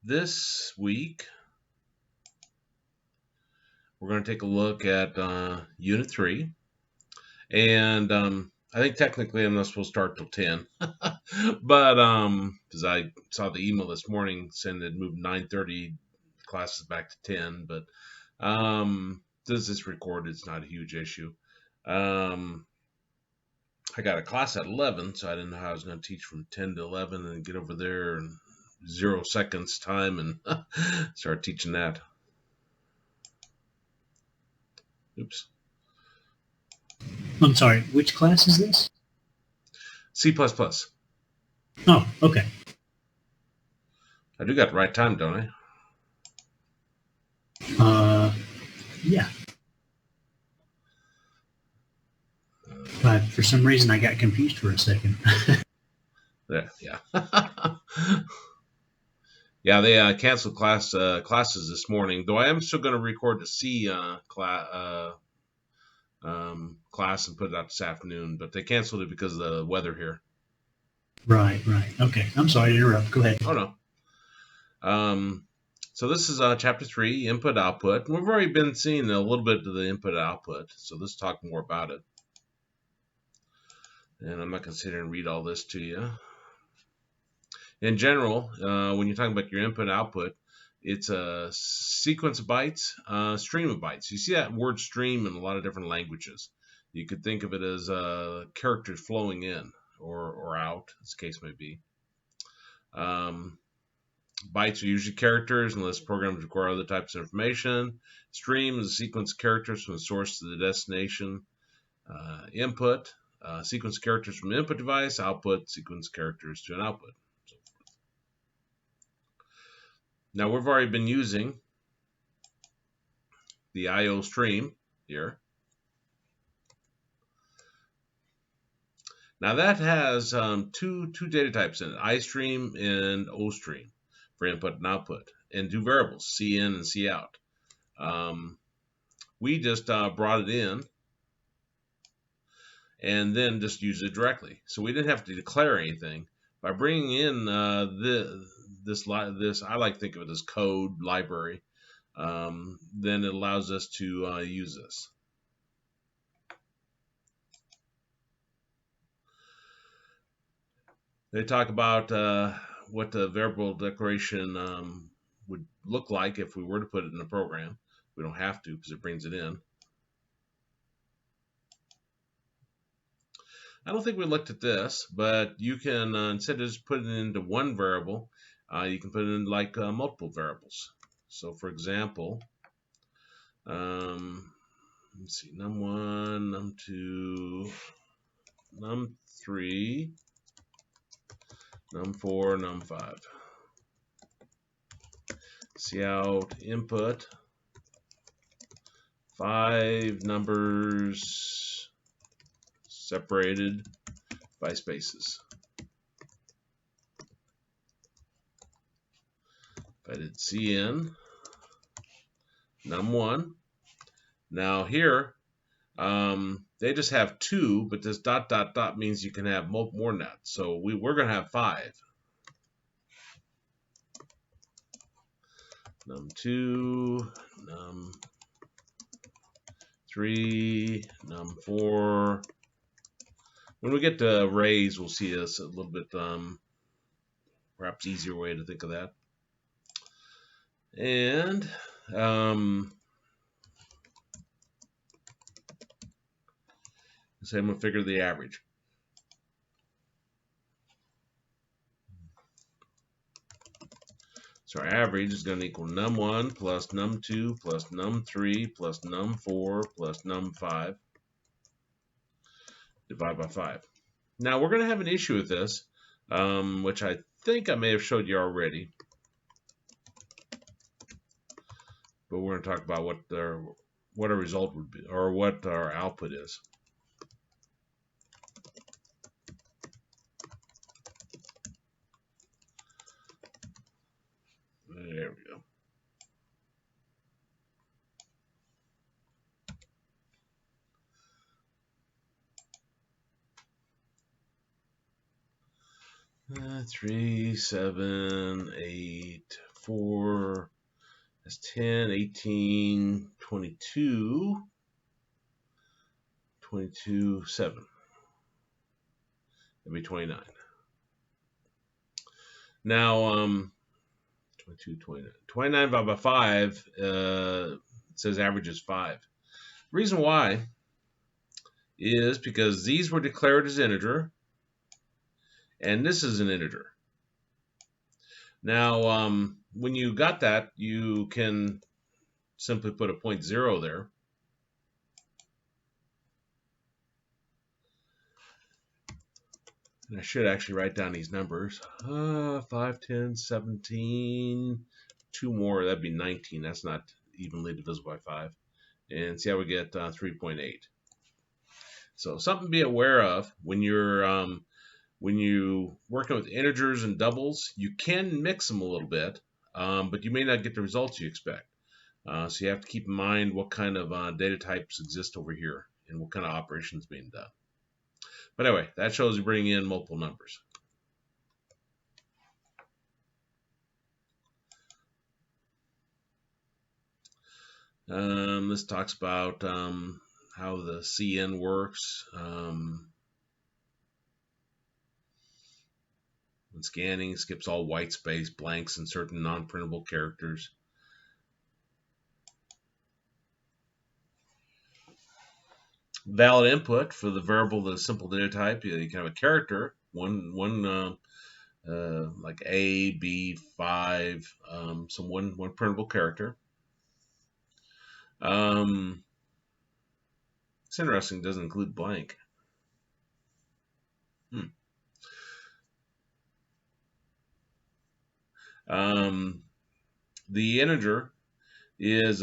This week, we're going to take a look at Unit 3. And I think technically I'm not supposed to start till 10. But because I saw the email this morning saying they'd moved 9:30 classes back to 10. But this is recorded. It's not a huge issue. I got a class at 11, so I didn't know how I was going to teach from 10 to 11 and get over there in 0 seconds time and start teaching that. Oops. I'm sorry, which class is this? C++. Oh, okay. I do got the right time, don't I? Yeah. But for some reason, I got confused for a second. Yeah. Yeah, they canceled classes this morning, though I am still going to record the C class and put it out this afternoon, but they canceled it because of the weather here. Right. Okay. I'm sorry to interrupt. Go ahead. Oh, no. So this is Chapter 3, Input Output. We've already been seeing a little bit of the input output, so let's talk more about it. And I'm not going to sit here and read all this to you. In general, when you're talking about your input output, it's a sequence of bytes, stream of bytes. You see that word stream in a lot of different languages. You could think of it as characters flowing in or out, as the case may be. Bytes are usually characters unless programs require other types of information. Stream is a sequence of characters from the source to the destination. Input, sequence of characters from an input device. Output, sequence of characters to an output. So forth. Now we've already been using the IOStream here. Now that has two data types in it, IOStream and OStream for input and output, and two variables, CIN and COUT. We just brought it in and then just use it directly. So we didn't have to declare anything. By bringing in this, I like to think of it as code library, then it allows us to use this. They talk about what the variable declaration would look like if we were to put it in a program. We don't have to because it brings it in. I don't think we looked at this, but you can, instead of just putting it into one variable, you can put it in like multiple variables. So for example, let's see, num1, num2, num3, num4, num5. Cout input, 5 numbers separated by spaces. If I did CN, num1. Now here, they just have 2, but this ... means you can have more than that. So we're going to have 5. Num2, num3, num4. When we get to arrays, we'll see this a little bit, perhaps easier way to think of that. And so I'm going to figure the average. So our average is going to equal num1 plus num2 plus num3 plus num4 plus num5 divided by 5. Now we're going to have an issue with this, which I think I may have showed you already. But we're going to talk about what our result would be, or what our output is. There we go. 3, 7, 8, 4. That's 10, 18, 22, 22, 7. That'd be 29. Now, 22, 29. 29 divided by 5, it says average is 5. Reason why is because these were declared as integer, and this is an integer. Now, when you got that, you can simply put a 0.0 there. And I should actually write down these numbers. 5, 10, 17, 2 more, that'd be 19. That's not evenly divisible by 5. And see how we get 3.8. So something to be aware of when you're working with integers and doubles. You can mix them a little bit, but you may not get the results you expect. So you have to keep in mind what kind of data types exist over here and what kind of operations being done. But anyway, that shows you bring in multiple numbers. This talks about how the CN works. When scanning, skips all white space, blanks, and certain non-printable characters. Valid input for the variable, the simple data type. You can have a character, one like A, B, 5, one printable character. It's interesting, it doesn't include blank. The integer is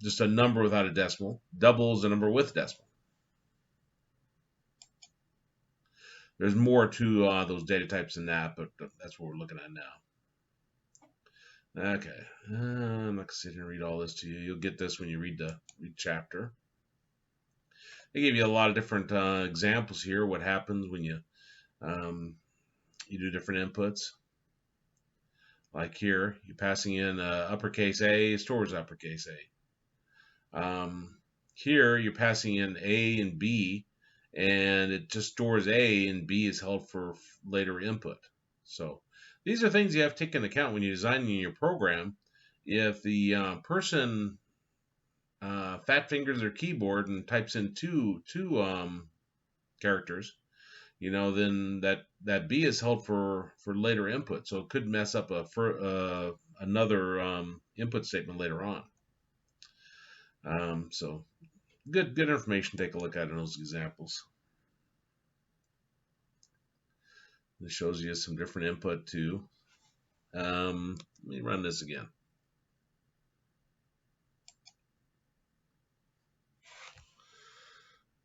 just a number without a decimal. Double is a number with decimal. There's more to those data types than that, but that's what we're looking at now. Okay, I'm not going to sit here and read all this to you. You'll get this when you read the chapter. They give you a lot of different examples here. What happens when you do different inputs. Like here, you're passing in uppercase A, it stores uppercase A. Here, you're passing in A and B, and it just stores A, and B is held for later input. So these are things you have to take into account when you're designing your program. If the person fat fingers their keyboard and types in two characters, then that B is held for later input, so it could mess up another input statement later on. So good information to take a look at in those examples. This shows you some different input too. Let me run this again.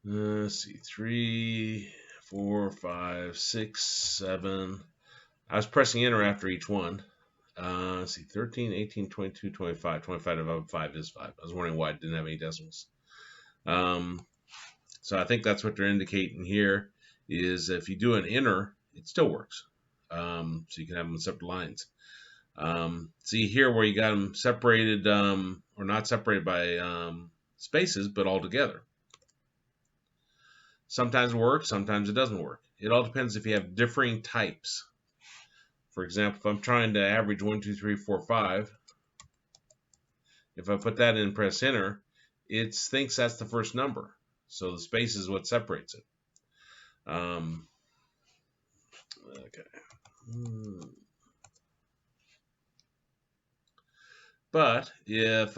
Let's see, 3, 4, 5, 6, 7. I was pressing enter after each one. Let's see, 13, 18, 22, 25. 25 divided by 5 is 5. I was wondering why it didn't have any decimals. So I think that's what they're indicating here is if you do an enter, it still works. So you can have them in separate lines. See here where you got them separated or not separated by spaces, but all together. Sometimes it works, sometimes it doesn't work. It all depends if you have differing types. For example, if I'm trying to average 1, 2, 3, 4, 5, if I put that in and press enter, it thinks that's the first number. So the space is what separates it. Okay. But if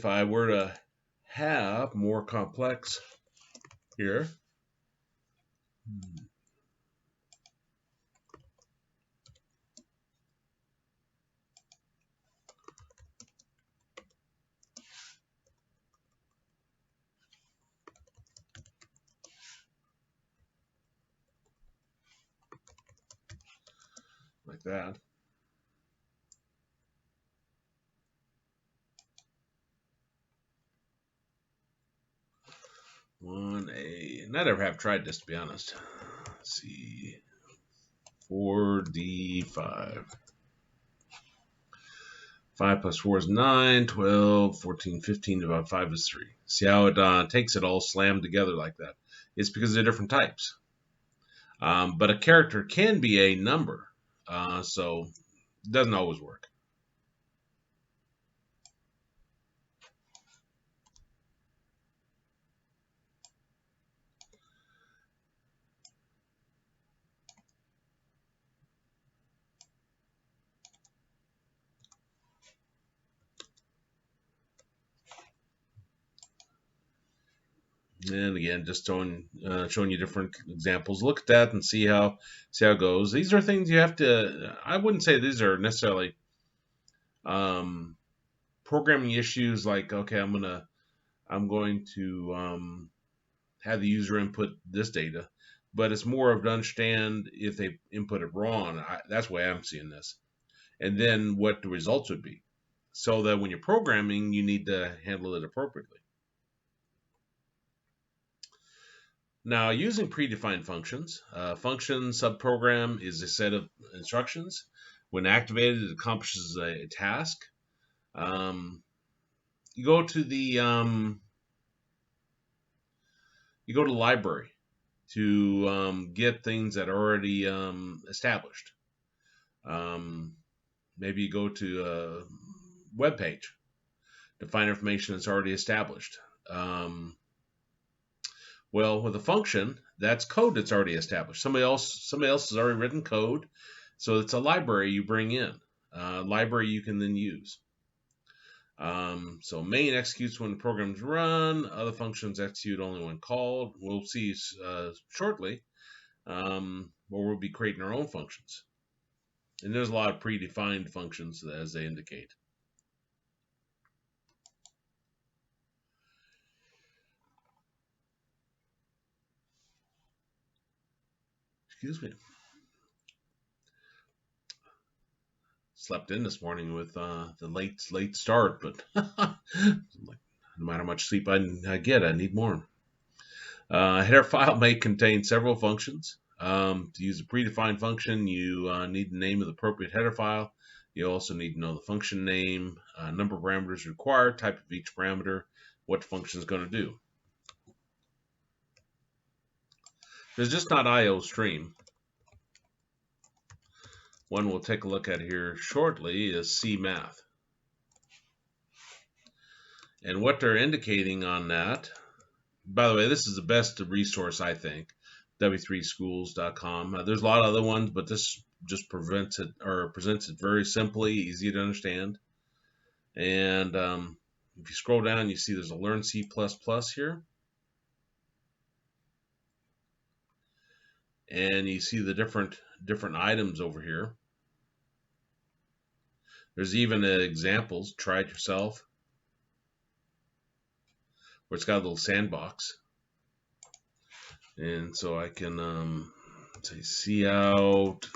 I were to have more complex here, like that. 1A. And I never have tried this, to be honest. Let's see. 4D5. 5 plus 4 is 9, 12, 14, 15, divided by 5 is 3. See how it takes it all slammed together like that? It's because they're different types. But a character can be a number, so it doesn't always work. And again, just showing you different examples. Look at that and see how it goes. These are things you have to. I wouldn't say these are necessarily programming issues. Like, okay, I'm going to have the user input this data, but it's more of to understand if they input it wrong. That's the way I'm seeing this, and then what the results would be, so that when you're programming, you need to handle it appropriately. Now, using predefined functions, function subprogram is a set of instructions. When activated, it accomplishes a task. You go to the library to get things that are already established. Maybe you go to a web page to find information that's already established. Well, with a function, that's code that's already established. Somebody else has already written code, so it's a library you bring in. Library you can then use. So main executes when the program's run. Other functions execute only when called. We'll see shortly where we'll be creating our own functions. And there's a lot of predefined functions as they indicate. Excuse me. Slept in this morning with the late start, but no matter how much sleep I get, I need more. Header file may contain several functions. To use a predefined function, you need the name of the appropriate header file. You also need to know the function name, number of parameters required, type of each parameter, what the function is going to do. There's just not IOStream. One we'll take a look at here shortly is C Math. And what they're indicating on that, by the way, this is the best resource, I think, w3schools.com. There's a lot of other ones, but this just presents it very simply, easy to understand. And if you scroll down, you see there's a Learn C++ here. And you see the different items over here. There's even examples, try it yourself, where it's got a little sandbox. And so I can say C out,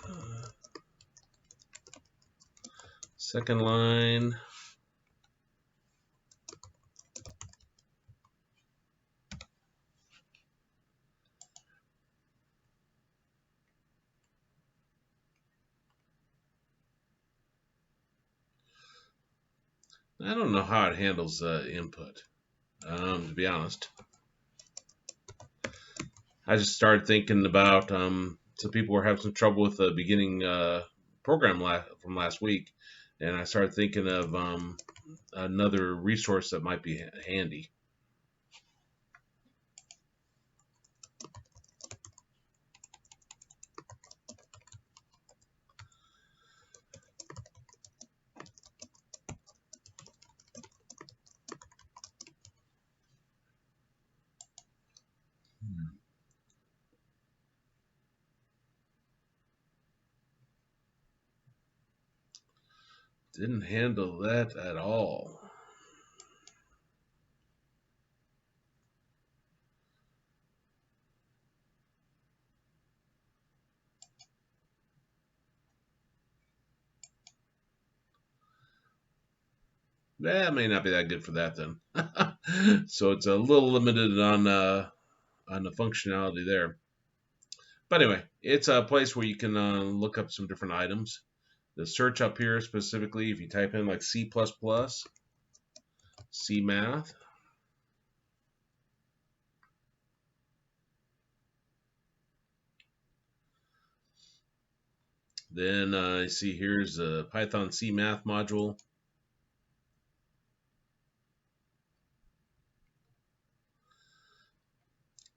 second line. I don't know how it handles input, to be honest. I just started thinking about some people were having some trouble with the beginning program from last week, and I started thinking of another resource that might be handy. Didn't handle that at all. That may not be that good for that then. So it's a little limited on on the functionality there. But anyway, it's a place where you can look up some different items. The search up here specifically, if you type in like C++, C math, then I see here's a Python C math module.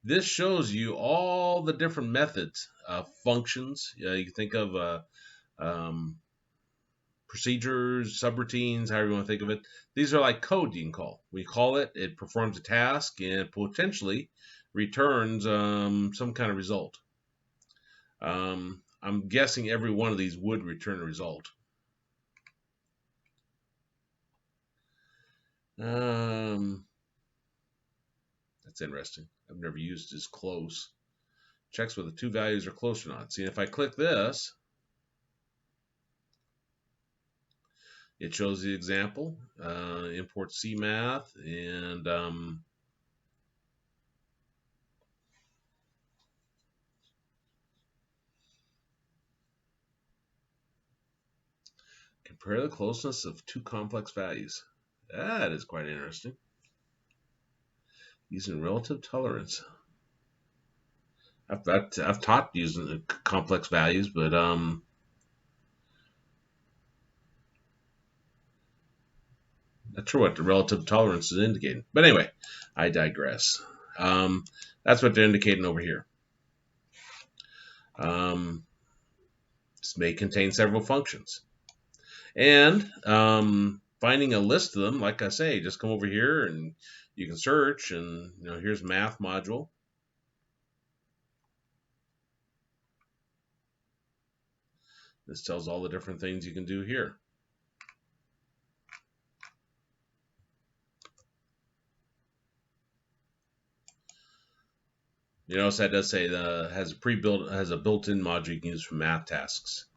This shows you all the different methods of functions. You can think of um, procedures, subroutines, however you want to think of it. These are like code you can call. We call it, it performs a task and potentially returns some kind of result. I'm guessing every one of these would return a result. That's interesting. I've never used as close. Checks whether two values are close or not. See, if I click this, it shows the example, import CMath, and compare the closeness of two complex values. That is quite interesting. Using relative tolerance. I've taught using complex values, but not sure what the relative tolerance is indicating. But anyway, I digress. That's what they're indicating over here. This may contain several functions. And finding a list of them, like I say, just come over here and you can search, and here's math module. This tells all the different things you can do here. You notice that does say has a built-in module you can use for math tasks.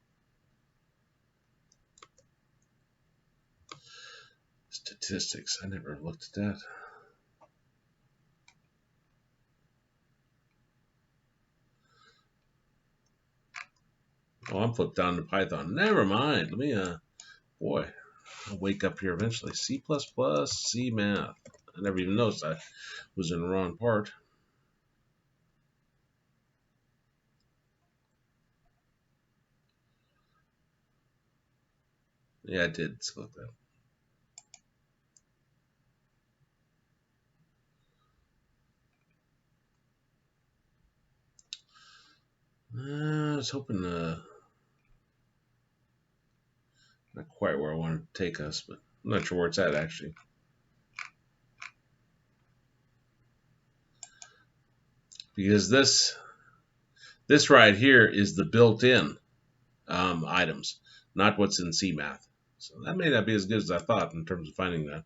Statistics. I never looked at that. Oh, I'm flipped down to Python. Never mind. Let me boy, I'll wake up here eventually. C++, C math. I never even noticed I was in the wrong part. Yeah, I did select that. I was hoping not quite where I wanted to take us, but I'm not sure where it's at actually. Because this right here is the built-in items, not what's in CMath. So that may not be as good as I thought in terms of finding that.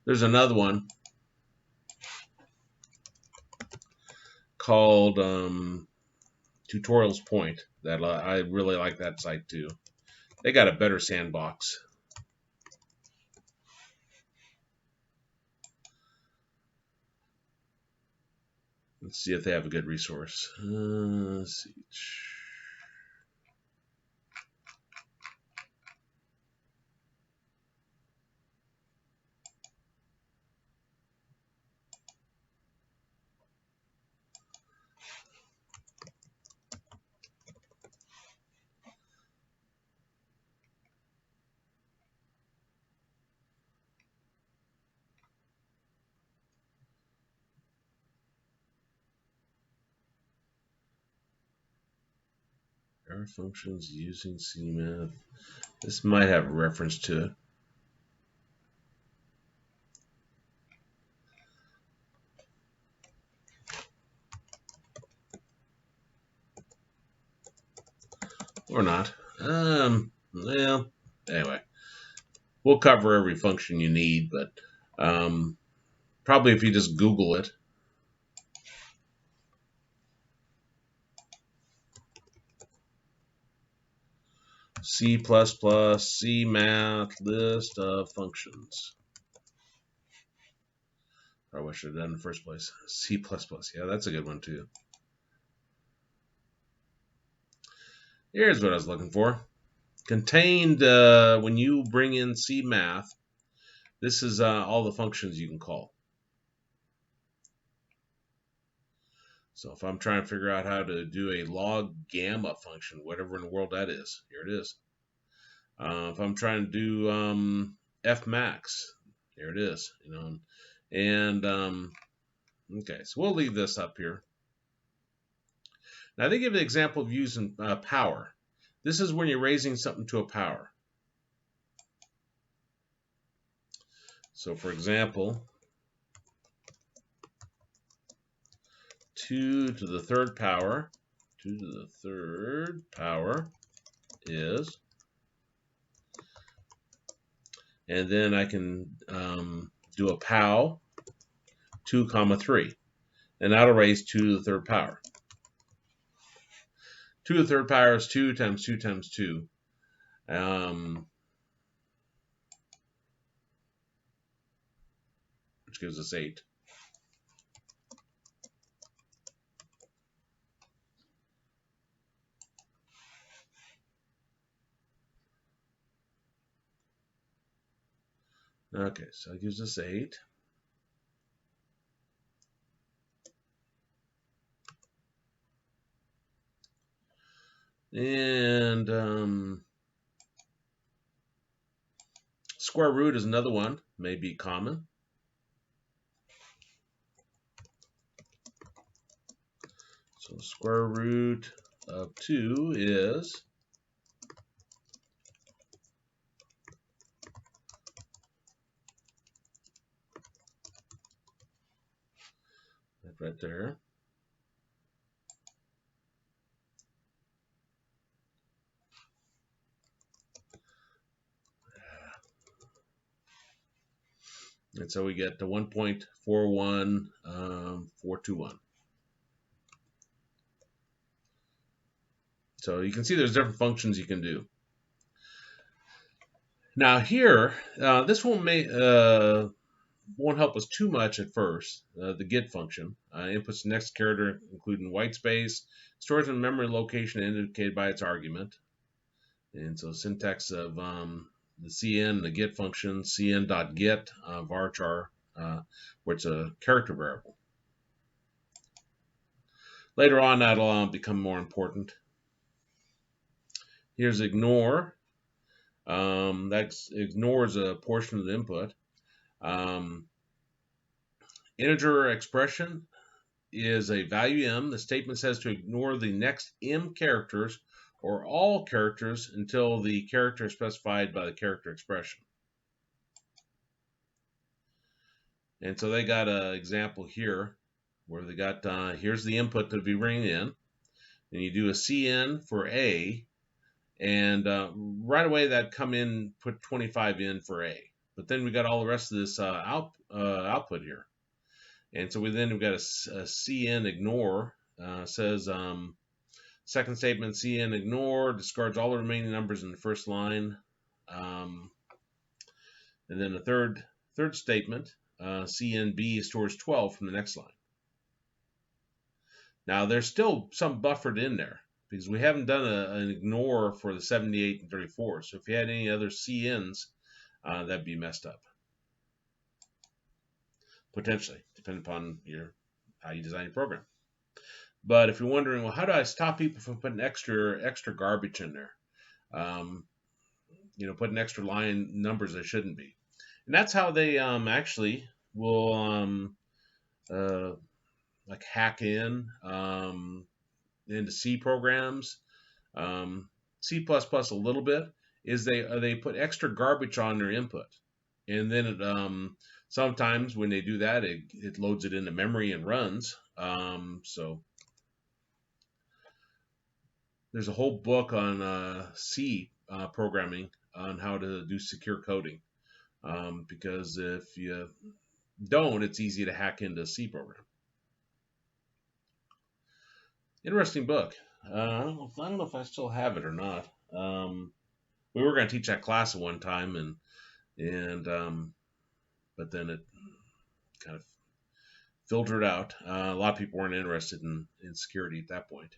There's another one called Tutorials Point that I really like that site too. They got a better sandbox. Let's see if they have a good resource. Let's see. Error functions using CMath. This might have a reference to it. Or not. Well, anyway. We'll cover every function you need, but probably if you just Google it. C++, C math, list of functions. Or what should have done in the first place? C++. Yeah, that's a good one too. Here's what I was looking for. Contained, when you bring in C math, this is all the functions you can call. So if I'm trying to figure out how to do a log gamma function, whatever in the world that is, here it is. If I'm trying to do fmax, here it is. And okay, so we'll leave this up here. Now they give an example of using power. This is when you're raising something to a power. So for example, 2 to the third power, 2 to the third power is, and then I can do a pow 2 comma 3, and that'll raise 2 to the third power. 2 to the third power is 2 times 2 times 2. Which gives us 8. Okay, so it gives us 8. And square root is another one, may be common. So square root of 2 is right there. And so we get the 1.41421. So you can see there's different functions you can do. Now here, this one won't help us too much at first. The get function inputs the next character, including white space, stores in memory location indicated by its argument. And so syntax of the cn, the get function, cn.get varchar, where it's a character variable. Later on, that'll become more important. Here's ignore. That ignores a portion of the input. Integer expression is a value m. The statement says to ignore the next m characters or all characters until the character is specified by the character expression. And so they got an example here where they got, here's the input to be bringing in, and you do a cn for a, and right away that come in, put 25 in for a. But then we got all the rest of this output here. And so we've got a cn ignore, says second statement cn ignore discards all the remaining numbers in the first line. And then the third statement, cnb stores 12 from the next line. Now there's still some buffered in there because we haven't done an ignore for the 78 and 34. So if you had any other CNs, that'd be messed up. Potentially, depending upon how you design your program. But if you're wondering, well, how do I stop people from putting extra garbage in there? Putting extra line numbers that shouldn't be. And that's how they actually will like hack in into C programs, C++ a little bit, is they put extra garbage on their input, and then it sometimes when they do that, it loads it into memory and runs. So there's a whole book on C programming on how to do secure coding, because if you don't, it's easy to hack into a C program. Interesting book. I don't know if I still have it or not. we were going to teach that class at one time, but then it kind of filtered out. A lot of people weren't interested in security at that point.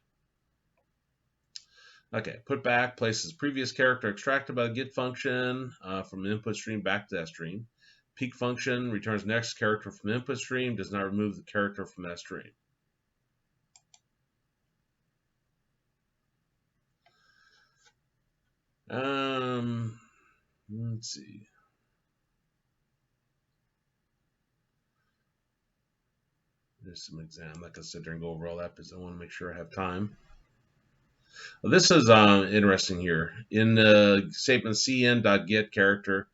Okay, put back places previous character extracted by the get function from the input stream back to that stream. Peek function returns next character from the input stream, does not remove the character from that stream. Let's see. There's some exam. I'm not going to sit there and go over all that because I want to make sure I have time. Well, this is interesting here. In the statement cn.get character,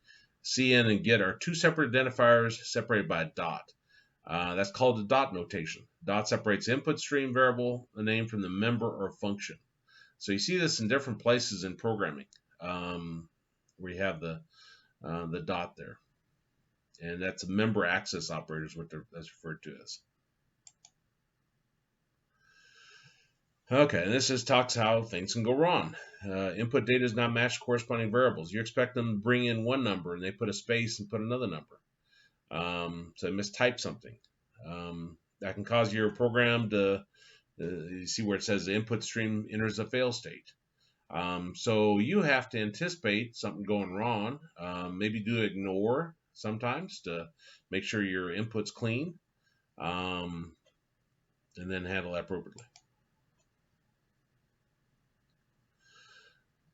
cn and get are two separate identifiers separated by a dot. That's called the dot notation. Dot separates input stream variable, a name, from the member or function. So you see this in different places in programming, where you have the dot there. And that's a member access operator is what that's referred to as. Okay, and this just talks how things can go wrong. Input data does not match corresponding variables. You expect them to bring in one number, and they put a space and put another number. So they mistype something. That can cause your program to, you see where it says the input stream enters a fail state. So you have to anticipate something going wrong. Maybe do ignore sometimes to make sure your input's clean, and then handle that appropriately.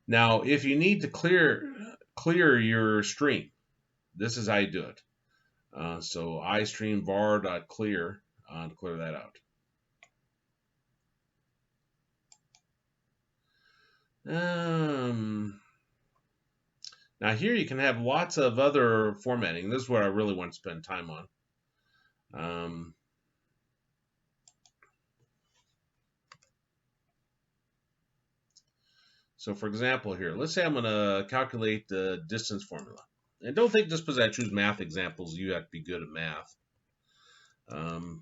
Now, if you need to clear your stream, this is how you do it. So IOStream var.clear to clear that out. Now here you can have lots of other formatting. This is what I really want to spend time on. So for example here, let's say I'm going to calculate the distance formula. And don't think just because I choose math examples, you have to be good at math.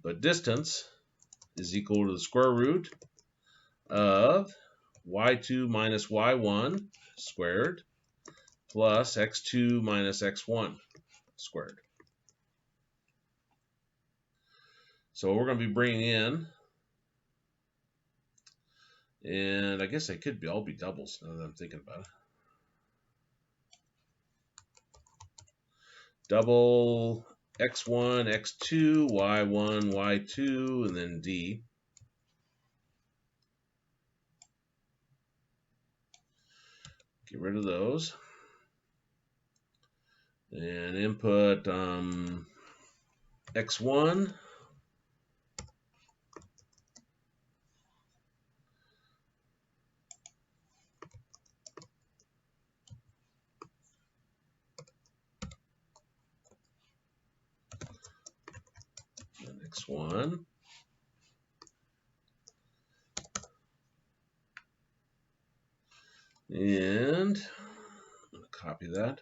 But distance is equal to the square root of y2 minus y1 squared plus x2 minus x1 squared. So we're going to be bringing in, and I guess they could all be doubles now that I'm thinking about it. Double x1, x2, y1, y2, and then d. Get rid of those. And input x1. X1. And I'm going to copy that.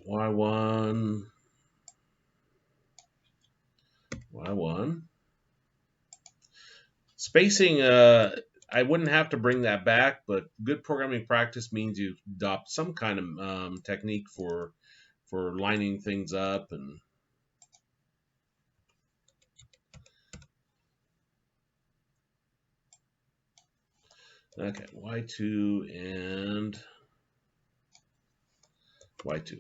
Y1, Y1. Spacing, I wouldn't have to bring that back, but good programming practice means you adopt some kind of technique for lining things up. And okay, Y2 and Y2.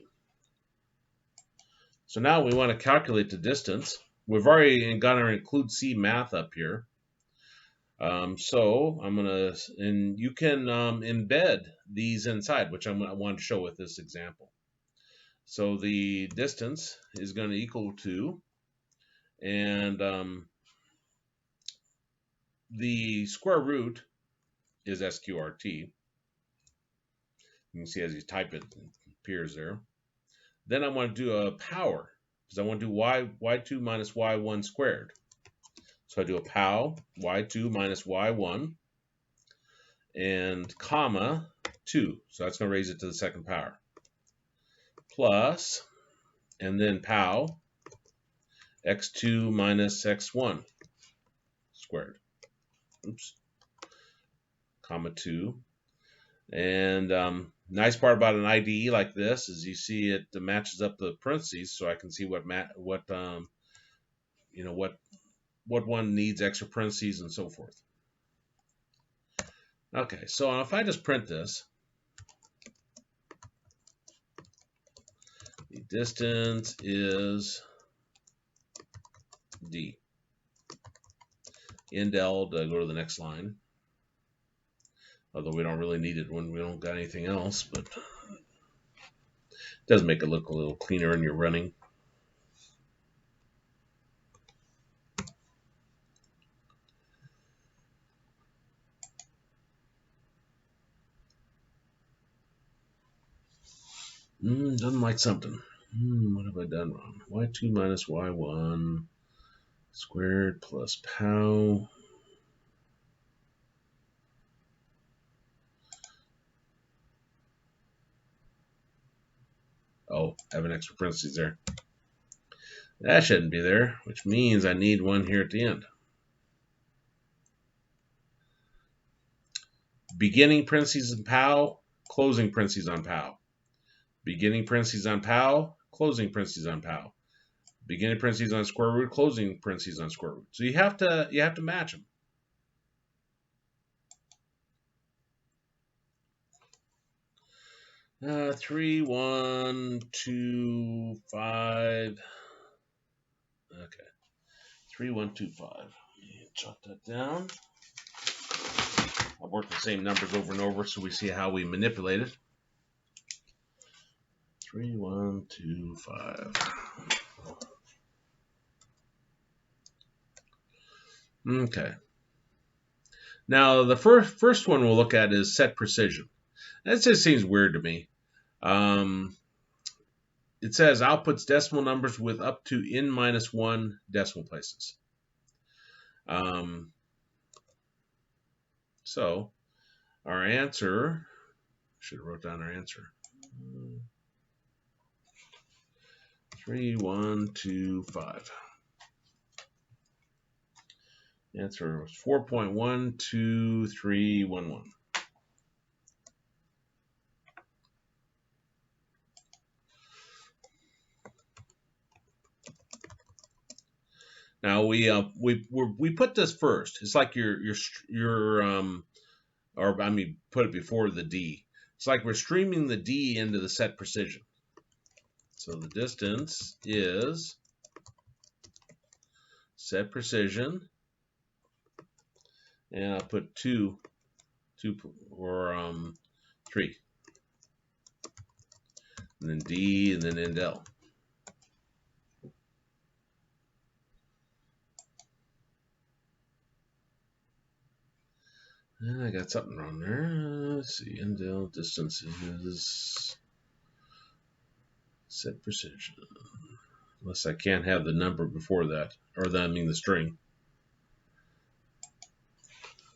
So now we want to calculate the distance. We've already got our include C math up here. So I'm gonna, and you can embed these inside, which I want to show with this example. So the distance is going to equal to, and the square root is SQRT. You can see as you type it, it appears there. Then I want to do a power, because I want to do y2 minus y1 squared. So I do a pow, y2 minus y1, and comma 2. So that's going to raise it to the second power. Plus, and then pow, x2 minus x1 squared. Oops. Comma 2. And nice part about an IDE like this is you see it matches up the parentheses, so I can see what one needs extra parentheses and so forth. Okay, so if I just print this, the distance is d. Indel to go to the next line. Although we don't really need it when we don't got anything else, but it does make it look a little cleaner when you're running. Doesn't like something. What have I done wrong? y2 minus y1 squared plus pow. Oh, I have an extra parentheses there. That shouldn't be there, which means I need one here at the end. Beginning parentheses on pow, closing parentheses on pow. Beginning parentheses on pow, closing parentheses on pow. Beginning parentheses on square root, closing parentheses on square root. So you have to match them. Three, 1, 2, 5. Okay. 3, 1, 2, 5. Jot that down. I'll work the same numbers over and over so we see how we manipulate it. 3, 1, 2, 5. Okay. Now the first one we'll look at is set precision. That just seems weird to me. It says outputs decimal numbers with up to n-1 decimal places. So our answer, should have wrote down our answer. 3, 1, 2, 5. The answer was 4.12311. Now we put this first. It's like put it before the D. It's like we're streaming the D into the set precision. So the distance is set precision, and I'll put 2 or 3, and then D, and then indel. And I got something wrong there. Let's see, indel distance is set precision. Unless I can't have the number before that, or the string.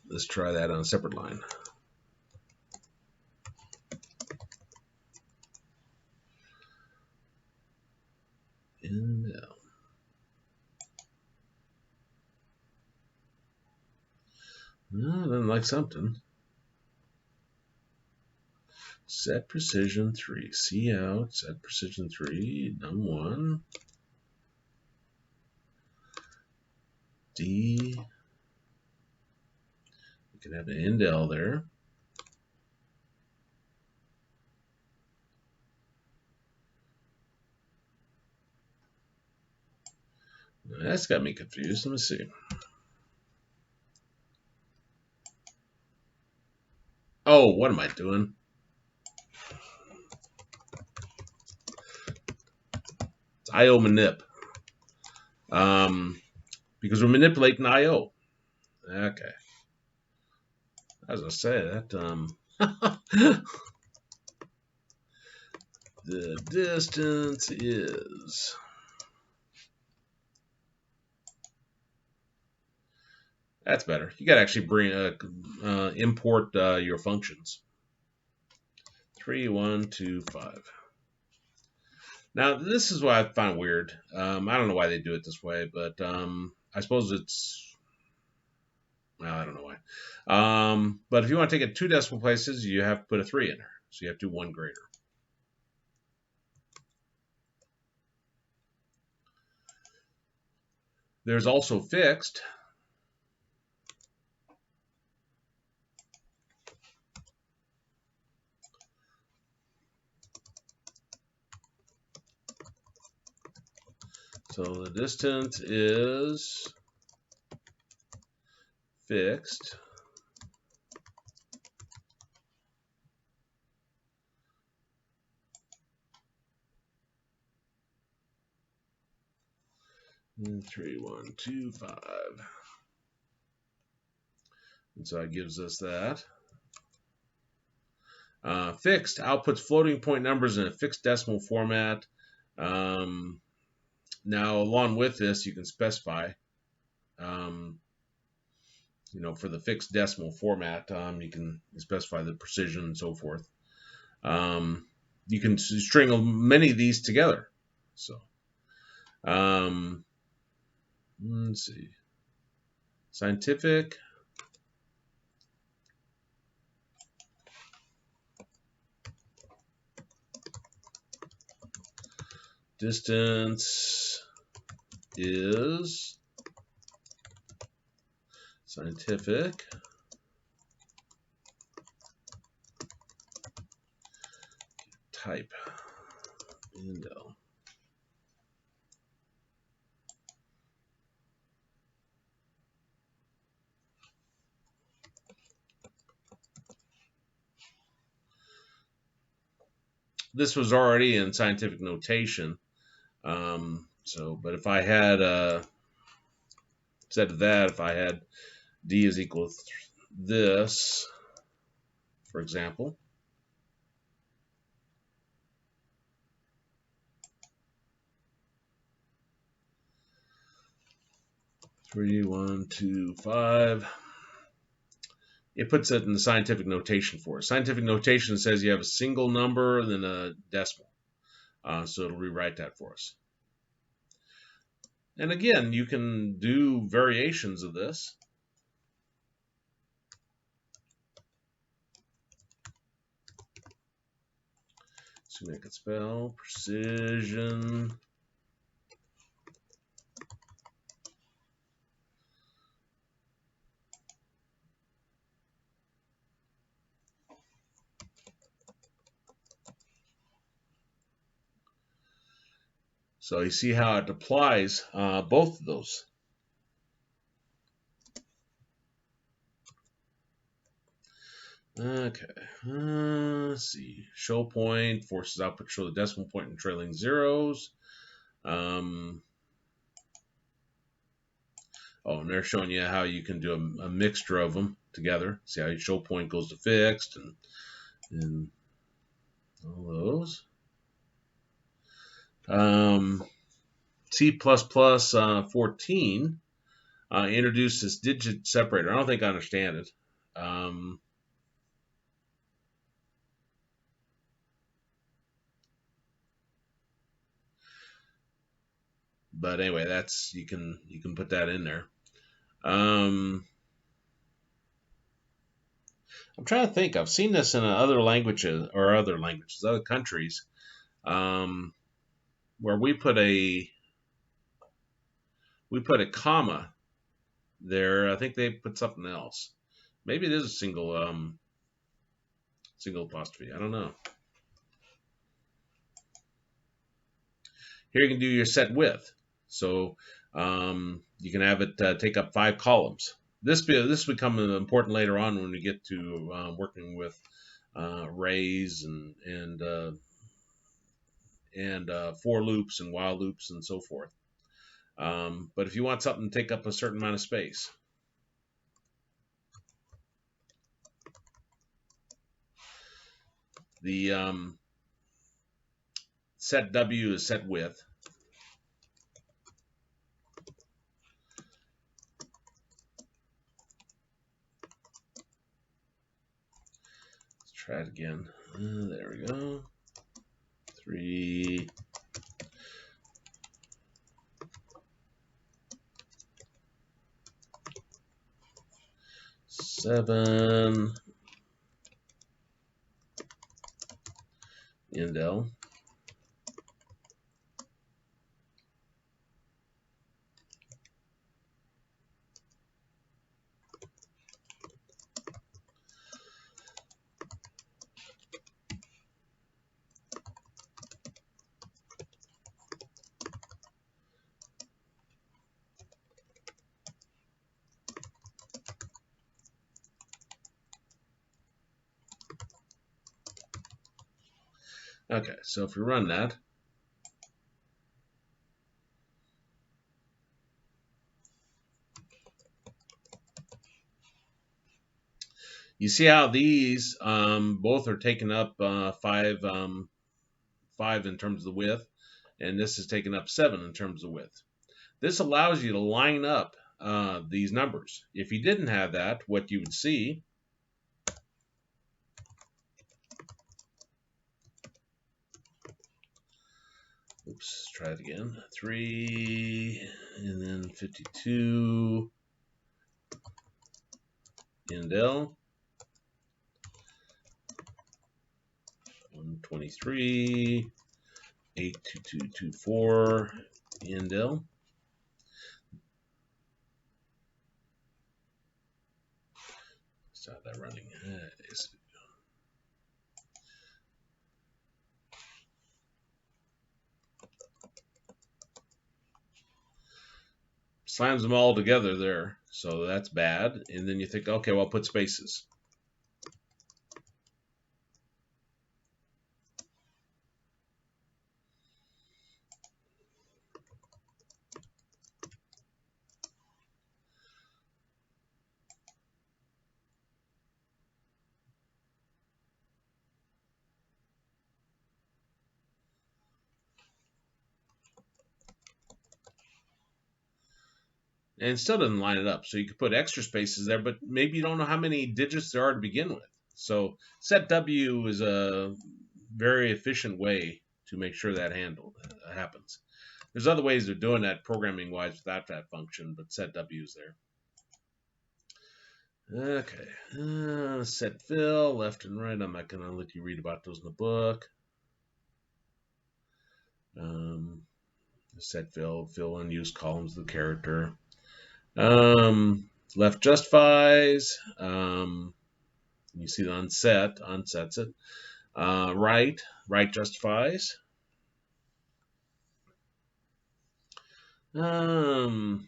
Let's try that on a separate line. Indel. No, doesn't like something. Set precision 3. C out. Set precision 3. num1. D. We can have an indel there. That's got me confused. Let me see. Oh, what am I doing? It's IO manip. Because we're manipulating IO. Okay. As I say, that the distance is That's better. You got to actually import your functions. 3, 1, 2, 5. Now, this is what I find weird. I don't know why they do it this way, but I suppose it's. Well, I don't know why. But if you want to take it 2 decimal places, you have to put a 3 in there. So you have to do 1 greater. There's also fixed. So the distance is fixed. And 3, 1, 2, 5. And so that gives us that. Fixed outputs floating point numbers in a fixed decimal format. Now, along with this, you can specify, for the fixed decimal format, you can specify the precision and so forth. You can string many of these together. So, let's see. Scientific. Distance is scientific. Type. Window. This was already in scientific notation. But if I had instead of that, if I had d is equal to this, for example, three, 1, 2, 5. It puts it in the scientific notation for us. Scientific notation says you have a single number and then a decimal. So it'll rewrite that for us. And again, you can do variations of this. So make it spell precision. So you see how it applies both of those. Okay, let's see. Show point forces output to show the decimal point and trailing zeros. And they're showing you how you can do a mixture of them together. See how your show point goes to fixed and all those. C++ 14 introduced this digit separator. I don't think I understand it. But anyway, that's you can put that in there. I'm trying to think. I've seen this in other countries, where we put a comma there. I think they put something else. Maybe it is a single apostrophe. I don't know. Here you can do your set width. So you can have it take up 5 columns. This become important later on when we get to working with arrays and for loops and while loops and so forth. But if you want something to take up a certain amount of space, the set W is set width. try it again. There we go. 3. 7. Indel. Okay, so if we run that, you see how these both are taking up 5 in terms of the width, and this is taking up 7 in terms of width. This allows you to line up these numbers. If you didn't have that, what you would see oops, try it again. 3 and then 52 Indel. 123 82224 Indel. Start that running. Slams them all together there, so that's bad. And then you think, okay, well, I'll put spaces. And it still doesn't line it up. So you could put extra spaces there, but maybe you don't know how many digits there are to begin with. So set W is a very efficient way to make sure that happens. There's other ways of doing that programming wise without that function, but set W is there. Okay, set fill, left and right. I'm not going to let you read about those in the book. Set fill unused columns of the character. Left justifies. You see the unsets it. Right justifies. Talk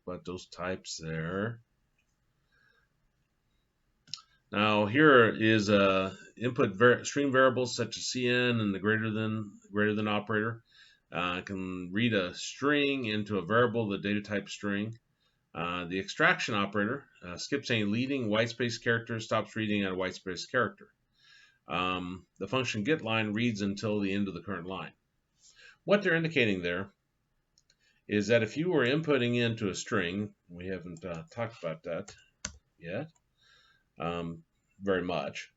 about those types there. Now here is input string variables such as cn and the greater than operator. Can read a string into a variable, the data type string. The extraction operator skips any leading whitespace character, stops reading at a whitespace character. The function getLine reads until the end of the current line. What they're indicating there is that if you were inputting into a string, we haven't talked about that yet very much,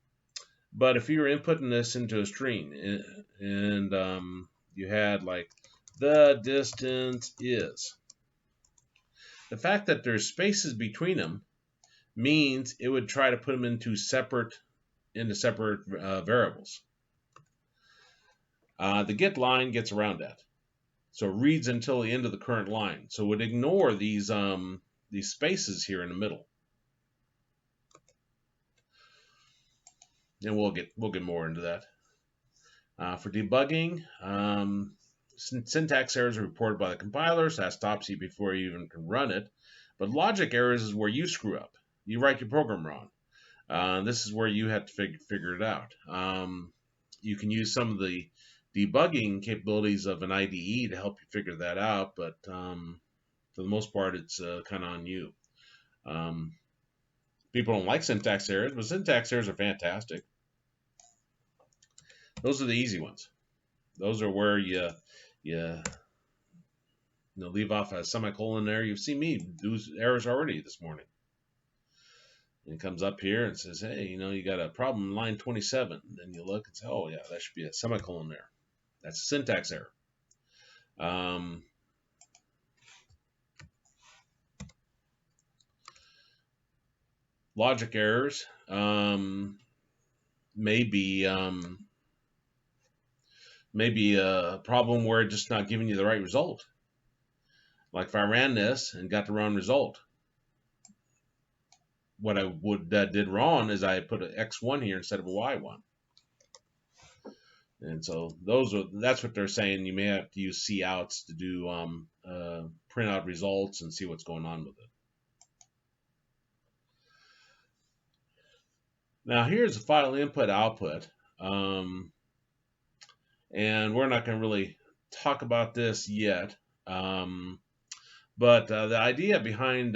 but if you were inputting this into a string and you had like the distance is, the fact that there's spaces between them means it would try to put them into separate variables. The get line gets around that, so it reads until the end of the current line. So it would ignore these spaces here in the middle. And we'll get more into that. For debugging, syntax errors are reported by the compiler, so that stops you before you even can run it. But logic errors is where you screw up. You write your program wrong. This is where you have to figure it out. You can use some of the debugging capabilities of an IDE to help you figure that out, but for the most part, it's kind of on you. People don't like syntax errors, but syntax errors are fantastic. Those are the easy ones. Those are where you leave off a semicolon there. You've seen me do errors already this morning. And it comes up here and says, hey, you got a problem in line 27. And then you look and say, oh, yeah, that should be a semicolon there. That's a syntax error. Logic errors may be a problem where it's just not giving you the right result. Like if I ran this and got the wrong result, what I did wrong is I put an X1 here instead of a Y1. And so that's what they're saying. You may have to use couts to do print out results and see what's going on with it. Now here's the file input output, and we're not going to really talk about this yet. But the idea behind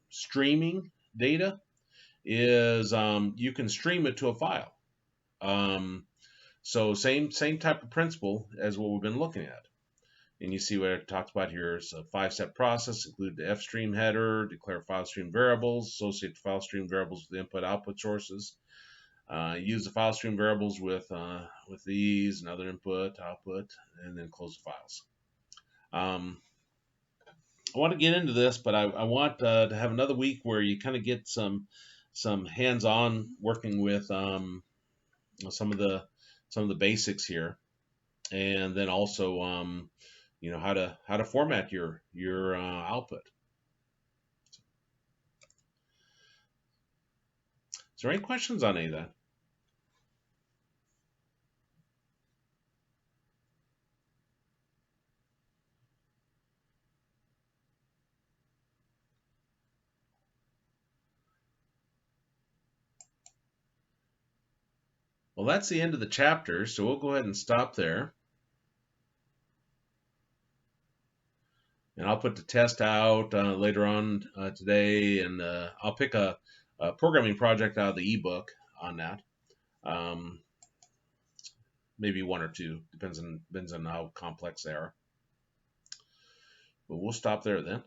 streaming data is you can stream it to a file. So same type of principle as what we've been looking at. And you see what it talks about here is a 5-step process, include the fstream header, declare file stream variables, associate the file stream variables with the input output sources, use the file stream variables with these and other input, output, and then close the files. I want to get into this, but I want to have another week where you kind of get some hands-on working with some of the basics here, and then also how to format your output. Is there any questions on any of that? Well, that's the end of the chapter, so we'll go ahead and stop there. And I'll put the test out later on today, and I'll pick a programming project out of the ebook on that. Maybe one or two, depends on how complex they are. But we'll stop there then.